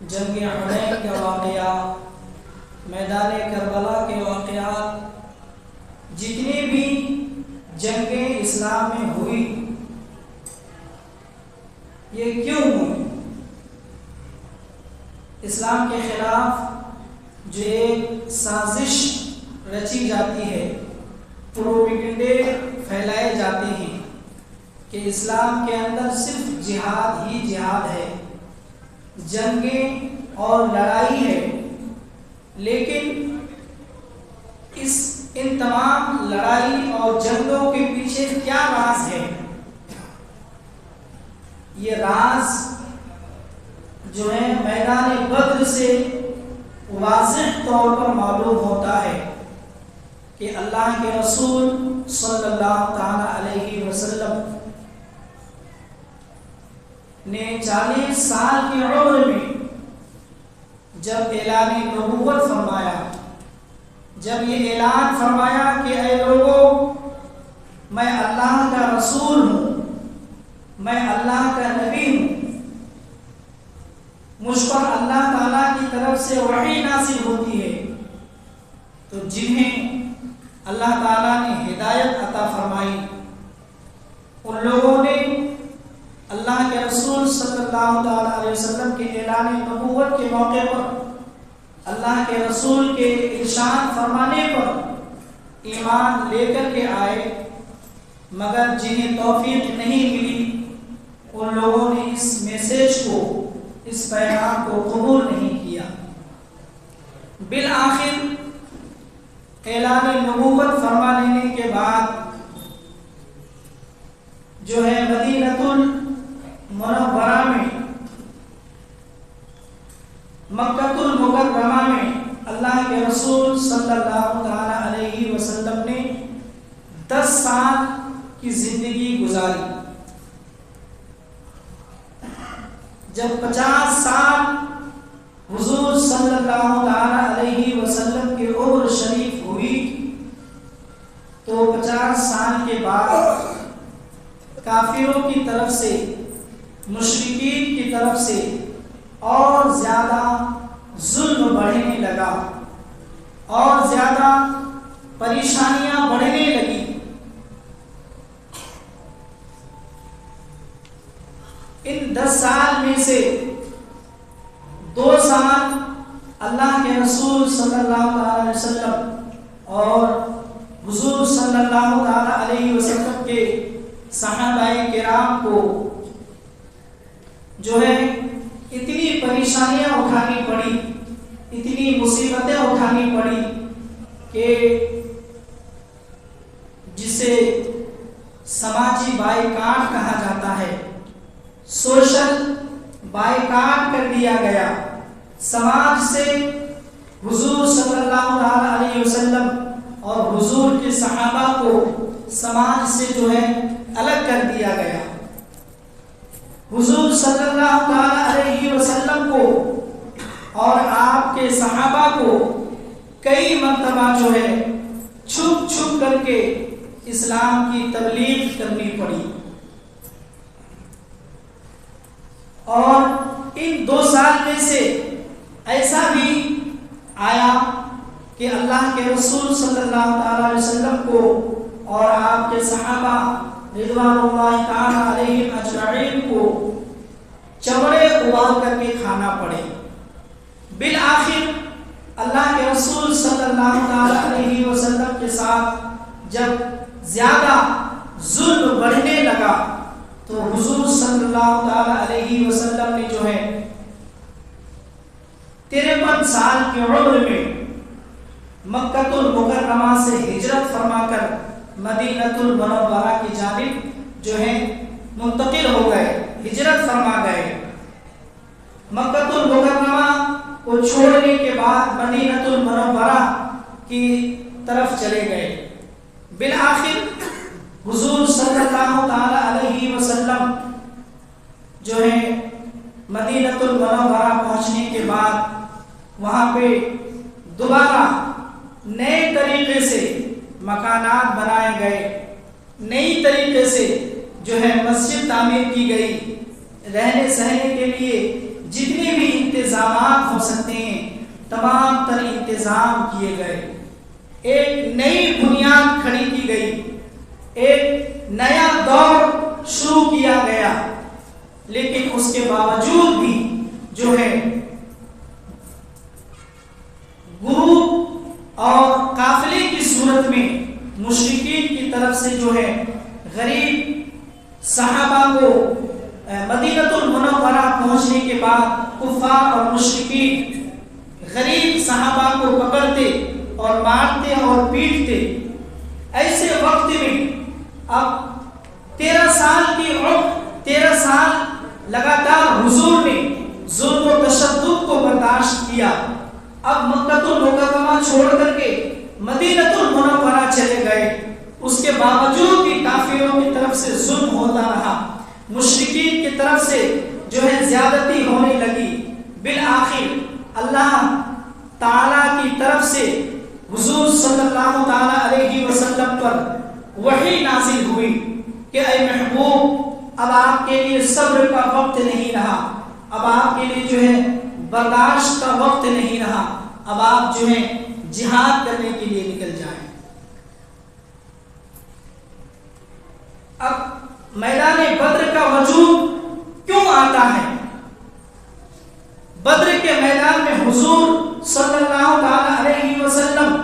جنگ حنین کا واقعہ، میدان کربلا کے واقعات، جتنی بھی جنگیں اسلام میں ہوئی یہ کیوں ہوئی؟ اسلام کے خلاف جو ایک سازش رچی جاتی ہے، پروپیگنڈے پھیلائے جاتے ہیں کہ اسلام کے اندر صرف جہاد ہی جہاد ہے، جنگیں اور لڑائی ہے، لیکن ان تمام لڑائی اور جنگوں کے پیچھے کیا راز ہے؟ یہ راز جو ہے میدان بدر سے واضح طور پر معلوم ہوتا ہے کہ اللہ کے رسول صلی اللہ تعالی علیہ وسلم نے 40 سال کی عمر میں جب اعلان نبوت فرمایا، جب یہ اعلان فرمایا کہ اے لوگوں، میں اللہ کا رسول ہوں، میں اللہ کا نبی ہوں، مجھ پر اللہ تعالیٰ کی طرف سے وحی نازل ہوتی ہے، تو جنہیں اللہ تعالیٰ نے ہدایت عطا فرمائی ان لوگوں نے اللہ کے رسول صلی اللہ علیہ وسلم کے اعلان نبوت کے موقع پر اللہ کے رسول کے ارشاد فرمانے پر ایمان لے کر کے آئے، مگر جنہیں توفیق نہیں ملی ان لوگوں نے اس میسج کو، اس پیغام کو قبول نہیں کیا۔ بالآخر اعلان نبوت فرما لینے کے بعد جو ہے مدینۃ المنورہ میں، مکہ المکرمہ میں اللہ کے رسول صلی اللہ تعالی علیہ وسلم نے 10 سال کی زندگی گزاری۔ جب 50 سال حضور صلی اللہ تعالی علیہ وسلم کی عمر شریف ہوئی تو 50 سال کے بعد کافروں کی طرف سے، مشرکین کی طرف سے اور زیادہ ظلم بڑھنے لگا اور زیادہ پریشانیاں بڑھنے لگی۔ ان 10 سال میں سے 2 سال اللہ کے رسول صلی اللہ علیہ وسلم اور حضور صلی اللہ علیہ وسلم کے صحابہ کرام کو جو ہے اتنی پریشانیاں اٹھانی پڑی، اتنی مصیبتیں اٹھانی پڑی کہ جسے سماجی بائیکاٹ کہا جاتا ہے، سوشل بائیکاٹ کر دیا گیا، سماج سے حضور صلی اللہ علیہ وسلم اور حضور کے صحابہ کو سماج سے جو ہے الگ کر دیا گیا۔ حضور صلی اللہ علیہ وسلم کو اور آپ کے صحابہ کو کئی مرتبہ جو ہے چھپ چھپ کر کے اسلام کی تبلیغ کرنی پڑی، اور ان 2 سال میں سے ایسا بھی آیا کہ اللہ کے رسول صلی اللہ علیہ وسلم کو اور آپ کے صحابہ رضوان اللہ تعالی علیہم اجمعین کو چمڑے ابال کر کے کھانا پڑے۔ بالآخر اللہ کے رسول صلی اللہ علیہ وسلم کے ساتھ جب زیادہ ظلم بڑھنے لگا تو حضور صلی اللہ علیہ وسلم نے جو ہے 53 سال کی عمر میں مکہ المکرمہ سے ہجرت فرما کر مدینہ المنورہ کی جانب جو ہے منتقل ہو گئے، ہجرت فرما گئے۔ مکہ المکرمہ کو چھوڑنے کے بعد مدینہ المنورہ کی طرف چلے گئے۔ بالآخر حضور صلی اللہ تعالی علیہ وسلم جو ہے مدینہ المنورہ پہنچنے کے بعد وہاں پہ دوبارہ نئے طریقے سے مکانات بنائے گئے، نئی طریقے سے جو ہے مسجد تعمیر کی گئی، رہنے سہنے کے لیے جتنے بھی انتظامات ہو سکتے ہیں تمام تر انتظام کیے گئے، ایک نئی بنیاد کھڑی کی گئی، ایک نیا دور شروع کیا گیا، لیکن اس کے باوجود بھی جو ہے گروپ اور قافلے کی صورت میں مشرکین کی طرف سے جو ہے غریب صحابہ کو مدینہ المنورہ پہنچنے کے بعد کفار اور مشرکین غریب صحابہ کو پکڑتے اور مارتے اور پیٹتے۔ ایسے وقت میں اب 13 سال کی عمر، 13 سال لگاتار حضور نے ظلم و تشدد کو برداشت کیا۔ اب مکہ المکرمہ چھوڑ کر کے مدینہ المنورہ چلے گئے، اس کے باوجود بھی کافروں کی طرف سے ظلم ہوتا رہا، مشرکین کی طرف سے جو ہے زیادتی ہونے لگی۔ بالآخر اللہ تعالیٰ کی طرف سے حضور صلی اللہ تعالیٰ علیہ وسلم پر وحی نازل ہوئی کہ اے محبوب، اب آپ کے لیے صبر کا وقت نہیں رہا، اب آپ کے لیے جو ہے برداشت کا وقت نہیں رہا، اب آپ جو ہے جہاد کرنے کے لیے نکل جائیں۔ اب میدان بدر کا وجود کیوں آتا ہے؟ بدر کے میدان میں حضور صلی اللہ تعالی علیہ وسلم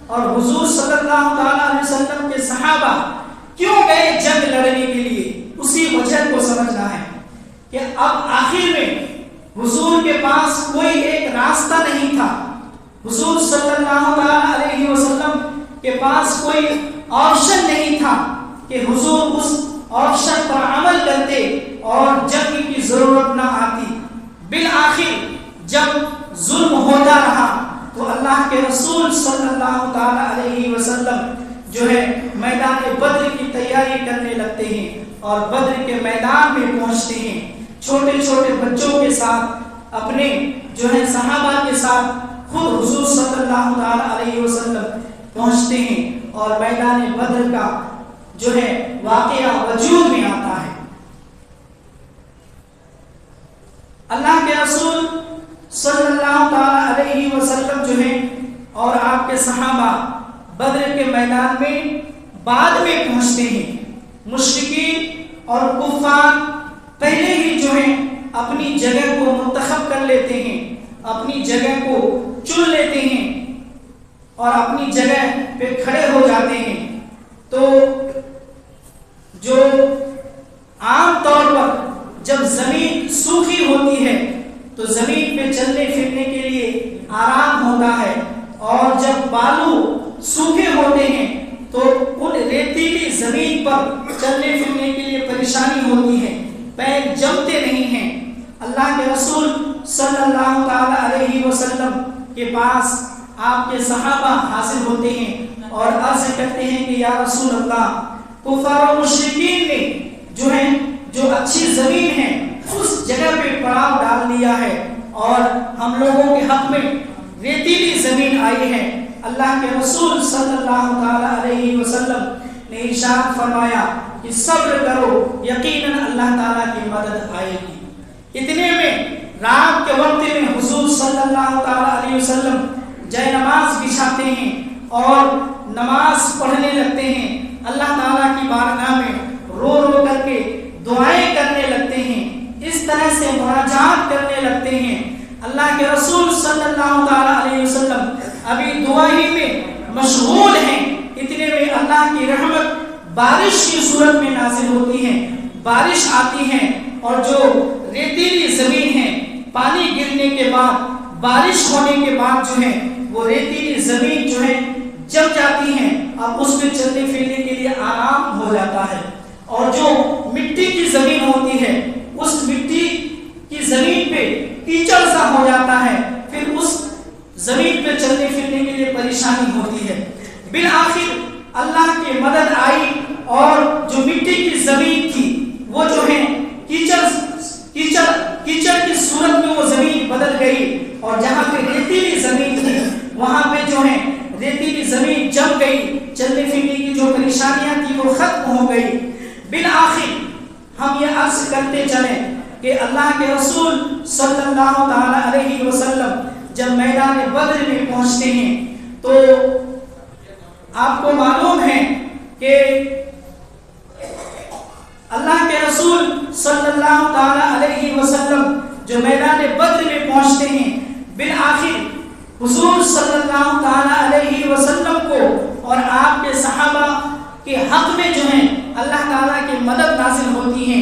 اور حضور صلی اللہ تعالی علیہ وسلم کے صحابہ کیوں گئے جنگ لڑنے کے لیے؟ اسی وجہ کو سمجھنا ہے کہ اب آخر میں حضور کے پاس کوئی ایک راستہ نہیں تھا، حضور صلی اللہ تعالی علیہ وسلم کے پاس کوئی آپشن نہیں تھا کہ حضور اس آپشن پر عمل کرتے اور جنگ کی ضرورت نہ آتی۔ بالآخر جب ظلم ہوتا رہا تو اللہ کے رسول صلی اللہ تعالی علیہ وسلم جو ہے میدان بدر کی تیاری کرنے لگتے ہیں اور بدر کے میدان میں پہنچتے ہیں، چھوٹے چھوٹے بچوں کے ساتھ، اپنے جو ہے صحابہ کے ساتھ خود حضور صلی اللہ تعالی علیہ وسلم پہنچتے ہیں اور میدان بدر کا جو ہے واقعہ وجود میں آتا ہے۔ اللہ کے رسول صلی اللہ تعالی علیہ وسلم جو ہے اور آپ کے صحابہ بدر کے میدان میں بعد میں پہنچتے ہیں۔ مشرکین اور کفار پہلے ہی جو ہے اپنی جگہ کو منتخب کر لیتے ہیں، اپنی جگہ کو چن لیتے ہیں اور اپنی جگہ پہ کھڑے ہو جاتے ہیں۔ تو جو عام طور پر جب زمین سوکھی ہوتی ہے تو زمین پہ چلنے پھرنے کے لیے آرام ہوتا ہے، اور جب بالو سوکھے ہوتے ہیں تو ان ریتیلی زمین پر چلنے پھرنے کے لیے پریشانی ہوتی ہے، پیر جمتے نہیں ہیں۔ اللہ کے رسول صلی اللہ تعالی علیہ وسلم کے پاس آپ کے صحابہ حاضر ہوتے ہیں اور عرض کرتے ہیں کہ یا رسول اللہ، کفار و مشرکین نے جو اچھی زمین ہے اس جگہ پہ پڑاؤ ڈال دیا ہے اور ہم لوگوں کے حق میں ریتیلی زمین آئی ہے۔ اللہ کے رسول صلی اللہ تعالی علیہ وسلم نے ارشاد فرمایا کہ صبر کرو، یقیناً اللہ تعالیٰ کی مدد آئے گی۔ اتنے میں رات کے وقت میں حضور صلی اللہ تعالی علیہ وسلم جے نماز بچھاتے ہیں اور نماز پڑھنے لگتے ہیں، اللہ تعالیٰ کی بارگاہ میں رو رو کر کے دعائیں کرنے لگتے ہیں، اس طرح سے مناجات کرنے لگتے ہیں۔ اللہ کے رسول صلی اللہ تعالی علیہ وسلم ابھی دعا ہی میں مشغول ہیں، اتنے میں اللہ کی رحمت بارش کی صورت میں نازل ہوتی ہے، بارش آتی ہے اور جو ریتیلی زمین ہے پانی گرنے کے بعد، بارش ہونے کے بعد جو ہے وہ ریتیلی زمین جو ہے جم جاتی ہے، اب اس میں چلنے پھرنے کے لیے آرام ہو جاتا ہے، اور جو مٹی کی زمین ہوتی ہے اس مٹی کی زمین پہ کیچڑ سا ہو جاتا ہے، پھر اس زمین پہ چلنے پھرنے کے لیے پریشانی ہوتی ہے۔ بالآخر اللہ کی مدد آئی اور جو مٹی کی زمین تھی وہ جو ہے کیچڑ کی صورت میں وہ زمین بدل گئی، اور جہاں پہ ریتیلی زمین تھی وہاں پہ جو ہے ریتیلی زمین جم گئی، چلنے پھرنے کی جو پریشانیاں تھی وہ ختم ہو گئی۔ بالآخر ہم یہ عرض کرتے چلیں کہ اللہ کے رسول صلی اللہ تعالی علیہ وسلم جب میدان بدر میں پہنچتے ہیں تو آپ کو معلوم ہے کہ اللہ کے رسول صلی اللہ تعالی علیہ وسلم جو میدان بدر میں پہنچتے ہیں، بالآخر حضور صلی اللہ تعالی علیہ وسلم کو اور آپ کے صحابہ کے حق میں جو ہے اللہ تعالیٰ کی مدد نازل ہوتی ہے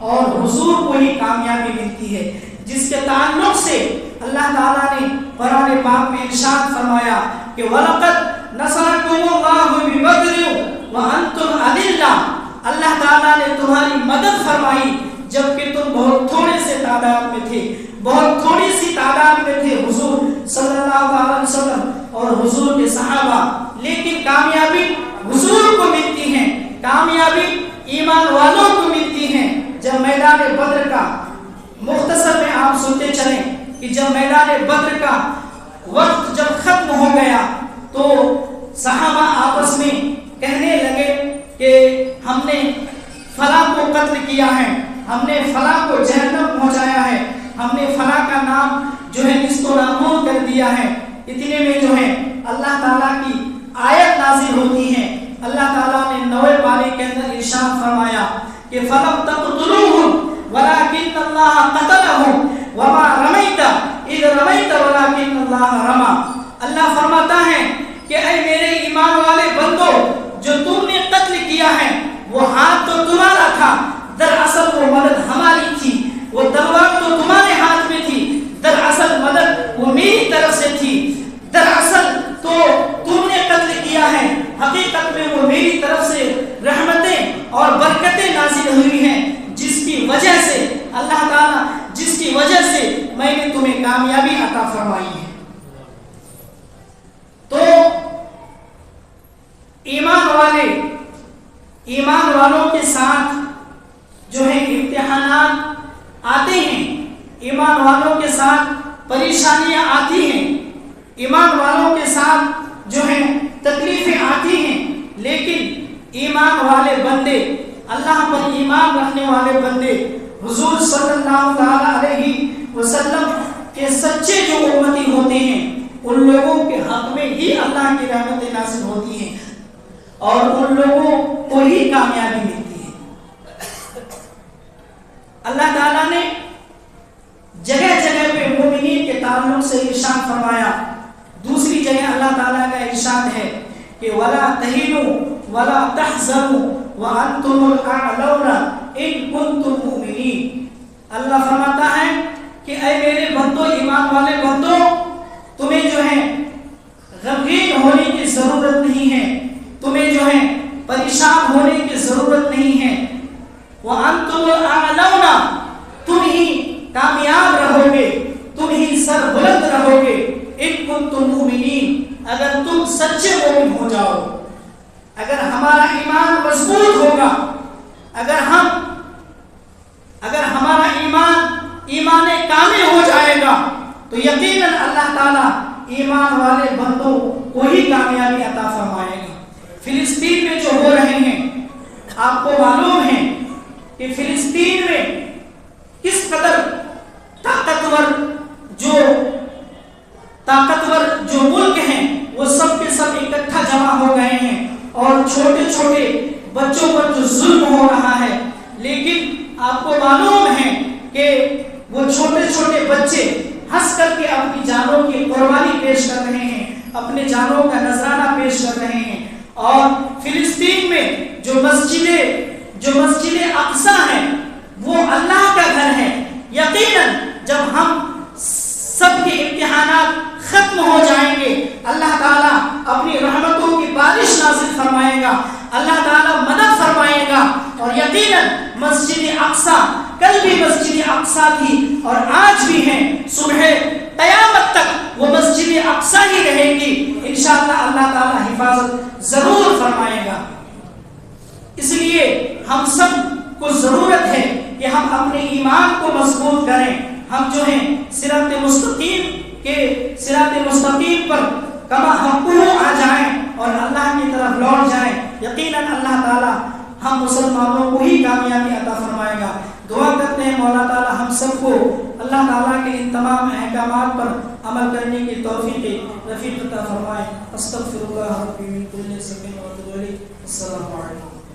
اور حضور کو ہی کامیابی ملتی ہے، جس کے تعلق سے اللہ تعالیٰ نے قرآن پاک میں ارشاد فرمایا کہ وَلَقَدْ نَصَرَكُمُ اللَّهُ بِبَدْرٍ وَأَنْتُمْ أَذِلَّةٌ، اللہ تعالیٰ نے تمہاری مدد فرمائی جبکہ تم بہت تھوڑے سے تعداد میں تھے، بہت تھوڑی سی تعداد میں تھے حضور صلی اللہ علیہ وسلم اور حضور کے صحابہ، لیکن کامیابی حضور کو ملتی ہے، کامیابی ایمان والوں کو ملتی ہے۔ جب میدان بدر کا مختصر میں آپ سنتے چلیں کہ جب میدان بدر کا وقت جب ختم ہو گیا تو صحابہ آپس میں کہنے لگے کہ ہم نے فلاں کو قتل کیا ہے، ہم نے فلاں کو جہنم پہنچایا ہے، ہم نے فلاں کا نام جو ہے نیست و نابود کر دیا ہے۔ اتنے میں جو ہے اللہ تعالیٰ کی آیت نازل ہوتی ہے، اللہ تعالیٰ نے 9 پارے کے اندر ارشاد فرمایا کہ فَلَمْ تَقْتُلُوهُمْ وَلَكِنَّ اللَّهَ قَتَلَهُمْ وَمَا رَمَيْتَ إِذْ رَمَيْتَ وَلَكِنَّ اللَّهَ رَمَى۔ اللہ فرماتا ہے کہ اے میرے ایمان والے بندو، جو تم نے قتل کیا ہے وہ ہاتھ تو تمہارا تھا، دراصل وہ مدد ہماری تھی، وہ تلوار تو تمہارے ہاتھ میں تھی، دراصل مدد وہ میری طرف سے تھی، دراصل تو تم نے قتل کیا ہے، حقیقت میں وہ میری طرف سے رحمتیں اور برکتیں نازل ہوئی ہیں، جس کی وجہ سے اللہ تعالیٰ جس کی وجہ سے میں نے تمہیں کامیابی عطا فرمائی ہے۔ تو ایمان والوں کے ساتھ جو ہے امتحانات آتے ہیں، ایمان والوں کے ساتھ پریشانیاں آتی ہیں، ایمان والوں کے ساتھ جو ہے تکلیفیں آتی ہیں، لیکن ایمان والے بندے، اللہ پر ایمان رکھنے والے بندے، حضور صلی اللہ علیہ وسلم کے سچے جو امتی ہوتے ہیں، ان لوگوں کے حق میں ہی اللہ کی رحمتیں نازل ہوتی ہیں اور ان لوگوں کو ہی کامیابی ملتی ہے۔ اللہ تعالیٰ نے جگہ جگہ پہ مومنین کے تعلق سے ارشاد فرمایا، دوسری جگہ اللہ تعالیٰ کا ارشاد ہے کہ وَلَا تَهِنُوا وَلَا تَحْزَنُوا وَأَنْتُمُ الْأَعْلَوْنَ إِن كُنتُم مُؤْمِنِينَ۔ اللہ فرماتا ہے کہ اے میرے بندو، ایمان والے بندو، تمہیں جو ہے غمگین ہونے کی ضرورت نہیں ہے، تمہیں جو ہے پریشان ہونے کی ضرورت نہیں ہے۔ وَأَنْتُمُ الْأَعْلَوْنَ، تم ہی کامیاب رہو گے، تم ہی سر بلند رہو گے، إِن كُنتُم مُؤْمِنِينَ، اگر تم سچے مومن ہو جاؤ، اگر ہمارا ایمان مضبوط ہوگا، اگر ہمارا ایمان کامل ہو جائے گا تو یقیناً اللہ تعالیٰ ایمان والے بندوں کو ہی کامیابی عطا فرمائے گا۔ فلسطین میں جو ہو رہے ہیں، آپ کو معلوم ہے کہ فلسطین میں کس قدر طاقتور جو ملک ہیں وہ سب کے سب اکٹھا جمع ہو گئے ہیں اور چھوٹے چھوٹے بچوں پر جو ظلم ہو رہا ہے، لیکن آپ کو معلوم ہے کہ وہ چھوٹے چھوٹے بچے ہنس کر کے اپنی جانوں کی قربانی پیش کر رہے ہیں، اپنے جانوں کا نذرانہ پیش کر رہے ہیں۔ اور فلسطین میں جو مسجد اقصی ہے وہ اللہ کا گھر ہے۔ یقیناً جب ہم سب کے امتحانات ختم ہو جائیں گے، اللہ تعالیٰ اپنی رحمتوں کی بارش نازل فرمائے گا، اللہ تعالیٰ مدد فرمائے گا، اور یقیناً مسجد اقصی کل بھی مسجد اقصی تھی اور آج بھی ہے، صبح قیامت تک وہ مسجد اقصی ہی رہے گی، انشاءاللہ اللہ تعالیٰ حفاظت ضرور فرمائے گا۔ اس لیے ہم سب کو ضرورت ہے کہ ہم اپنے ایمان کو مضبوط کریں، ہم جو ہیں صراط مستقیم پر کما حقہ آ جائیں اور اللہ کی طرف لوٹ جائیں۔ یقیناً اللہ تعالیٰ ہم مسلمانوں کو ہی کامیابی عطا فرمائے گا۔ دعا کرتے ہیں مولا تعالیٰ ہم سب کو اللہ تعالیٰ کے ان تمام احکامات پر عمل کرنے کی توفیق رفیق عطا فرمائے۔ استغفر اللہ ربی من کل ذنب و اتوب الیہ۔ السلام علیکم۔